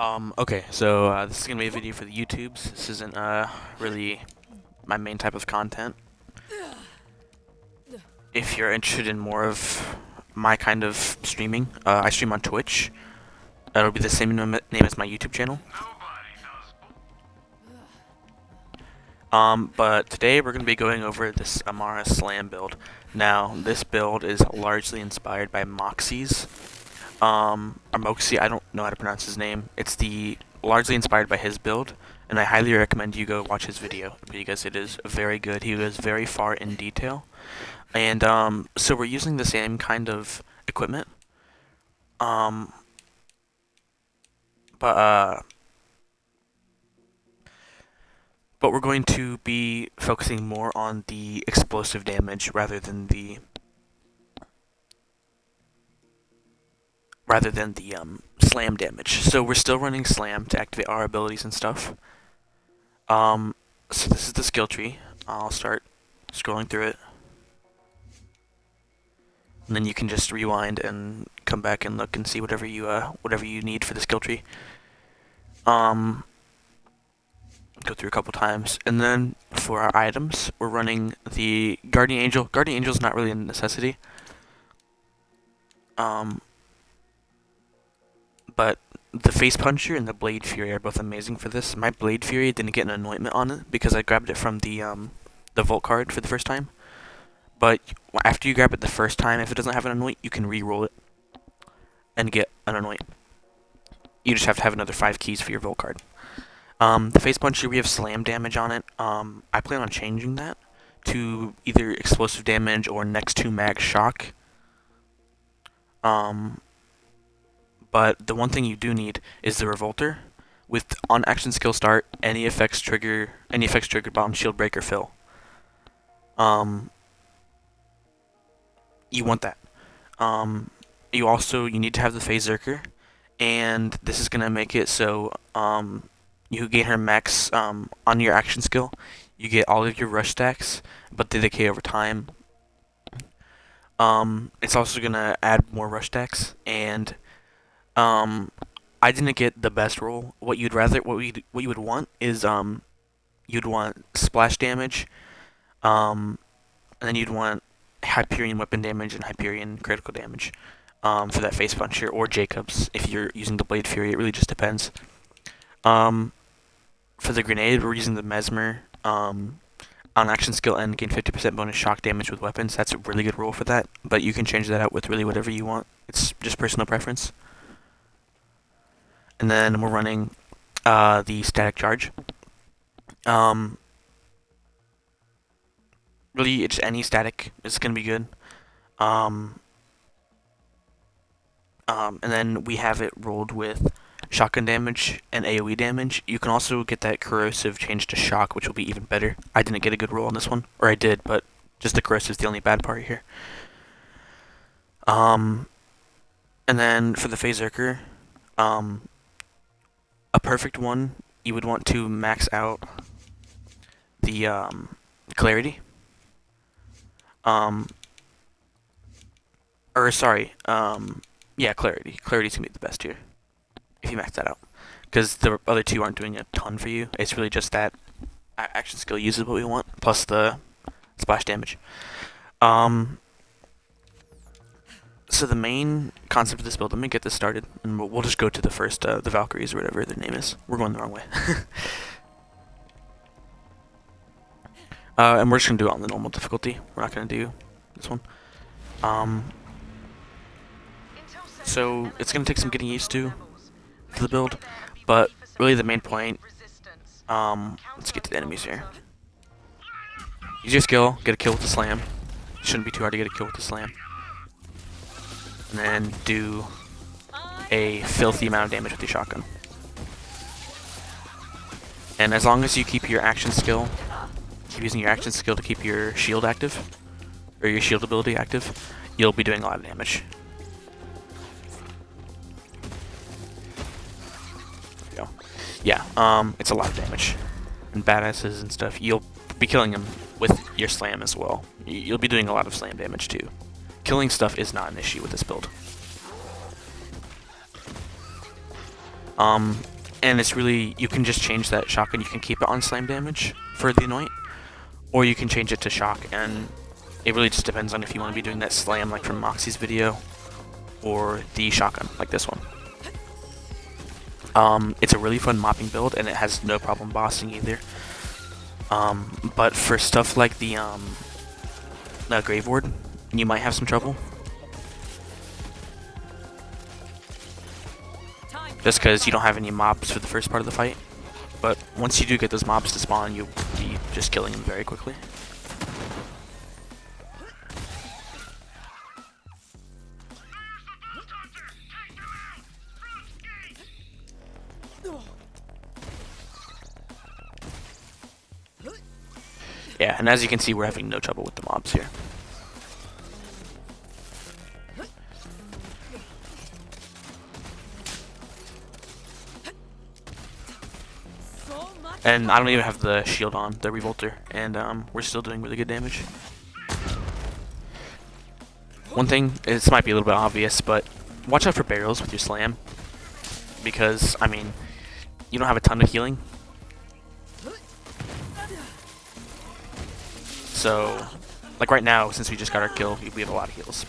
Okay, so this is gonna be a video for the YouTubes. This isn't really my main type of content. If you're interested in more of my kind of streaming, I stream on Twitch. It'll be the same name as my YouTube channel. But today we're gonna be going over this Amara Slam build. Now, this build is largely inspired by Moxie's. Or Moxie, I don't know how to pronounce his name. It's largely inspired by his build, and I highly recommend you go watch his video because it is very good. He goes very far in detail, and so we're using the same kind of equipment, um, but we're going to be focusing more on the explosive damage rather than the slam damage. So we're still running slam to activate our abilities and stuff. So this is the skill tree. I'll start scrolling through it. And then you can just rewind and come back and look and see whatever you need for the skill tree. Go through a couple times. And then for our items, we're running the Guardian Angel. Guardian Angel's not really a necessity. But the Face Puncher and the Blade Fury are both amazing for this. My Blade Fury didn't get an anointment on it because I grabbed it from the Vault card for the first time. But after you grab it the first time, if it doesn't have an anoint, you can re-roll it and get an anoint. You just have to have another 5 keys for your Vault card. The Face Puncher, we have slam damage on it. I plan on changing that to either explosive damage or next to max shock. But the one thing you do need is the Revolter. With on action skill start, any effects triggered bomb, shield break, or fill. You want that. You need to have the slamzerker, and this is gonna make it so you gain her max on your action skill. You get all of your rush stacks, but they decay over time. It's also gonna add more rush stacks, and I didn't get the best roll. What you would want is you'd want splash damage, and then you'd want Hyperion weapon damage and Hyperion critical damage for that Face Puncher, or Jacob's if you're using the Blade Fury. It really just depends. For the grenade, we're using the Mesmer. On action skill end, gain 50% bonus shock damage with weapons. That's a really good roll for that, but you can change that out with really whatever you want. It's just personal preference. And then we're running the static charge. Really, it's any static is gonna be good. And then we have it rolled with shotgun damage and AoE damage. You can also get that corrosive change to shock, which will be even better. I didn't get a good roll on this one, or I did, but just the corrosive is the only bad part here. And then for the slamzerker, a perfect one, you would want to max out the clarity. Yeah, clarity. Clarity's gonna be the best here if you max that out, because the other two aren't doing a ton for you. It's really just that action skill uses what we want, plus the splash damage. So the main concept of this build, let me get this started, and we'll just go to the first, the Valkyries or whatever their name is. We're going the wrong way. And we're just gonna do it on the normal difficulty. We're not gonna do this one. So it's gonna take some getting used to the build, but really the main point. Let's get to the enemies here. Use your skill, get a kill with the slam. It shouldn't be too hard to get a kill with the slam. And then do a filthy amount of damage with your shotgun. And as long as you keep your action skill, keep using your action skill to keep your shield active, or your shield ability active, you'll be doing a lot of damage. There we go. Yeah, it's a lot of damage. And badasses and stuff, you'll be killing them with your slam as well. You'll be doing a lot of slam damage too. Killing stuff is not an issue with this build. Um, and it's really, you can just change that shotgun. You can keep it on slam damage for the anoint, or you can change it to shock, and it really just depends on if you want to be doing that slam like from Moxie's video, or the shotgun like this one. It's a really fun mopping build, and it has no problem bossing either. But for stuff like the Grave Ward, you might have some trouble. Just because you don't have any mobs for the first part of the fight. But once you do get those mobs to spawn, you'll be just killing them very quickly. Yeah, and as you can see, we're having no trouble with the mobs here. And I don't even have the shield on, the Revolter, and we're still doing really good damage. One thing, this might be a little bit obvious, but watch out for barrels with your slam, because, I mean, you don't have a ton of healing. So, like right now, since we just got our kill, we have a lot of heals,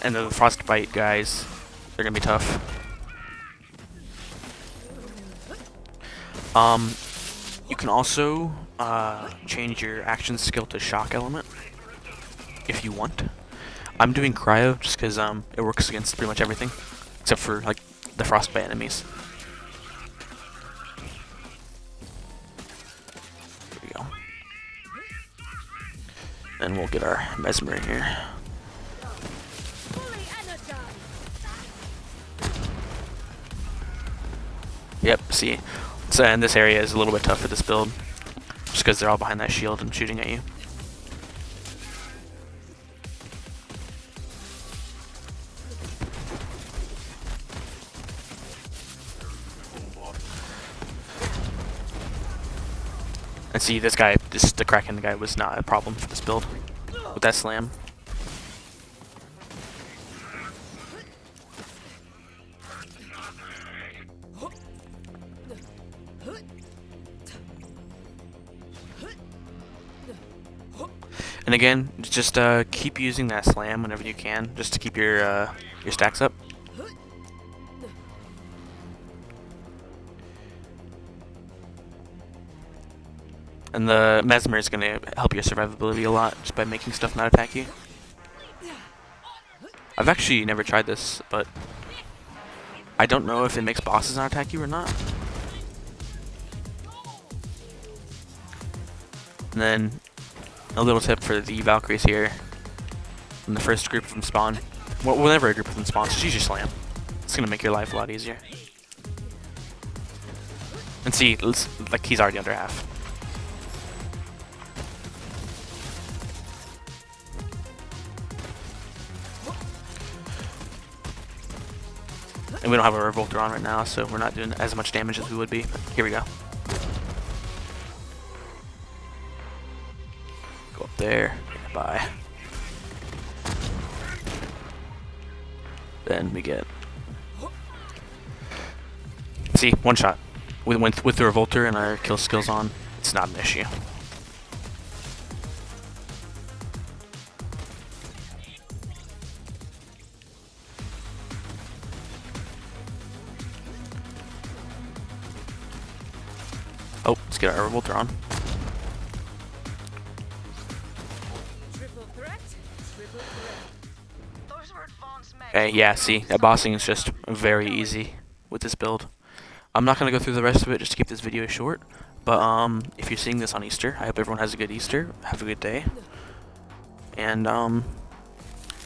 and the Frostbite guys, they're gonna be tough. You can also change your action skill to shock element if you want. I'm doing cryo just because it works against pretty much everything except for like the frostbite enemies. Here we go. And we'll get our mesmer in here. Yep, see. So, and this area is a little bit tough for this build, just because they're all behind that shield and shooting at you. And see, this guy, the Kraken guy was not a problem for this build with that slam. And again, just keep using that slam whenever you can, just to keep your stacks up. And the mesmer is going to help your survivability a lot, just by making stuff not attack you. I've actually never tried this, but I don't know if it makes bosses not attack you or not. And then a little tip for the Valkyries here. When the first group of them spawn, whenever a group of them spawns, just use your slam. It's gonna make your life a lot easier. And see, like he's already under half. And we don't have a Revolter on right now, so we're not doing as much damage as we would be. But here we go. Go up there. Bye. Then we get. See, one shot. With the Revolter and our kill skills on, it's not an issue. Oh, let's get our Revolter on. Okay, yeah, see, that bossing is just very easy with this build. I'm not going to go through the rest of it just to keep this video short, but if you're seeing this on Easter, I hope everyone has a good Easter. Have a good day. And I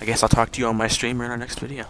guess I'll talk to you on my stream or in our next video.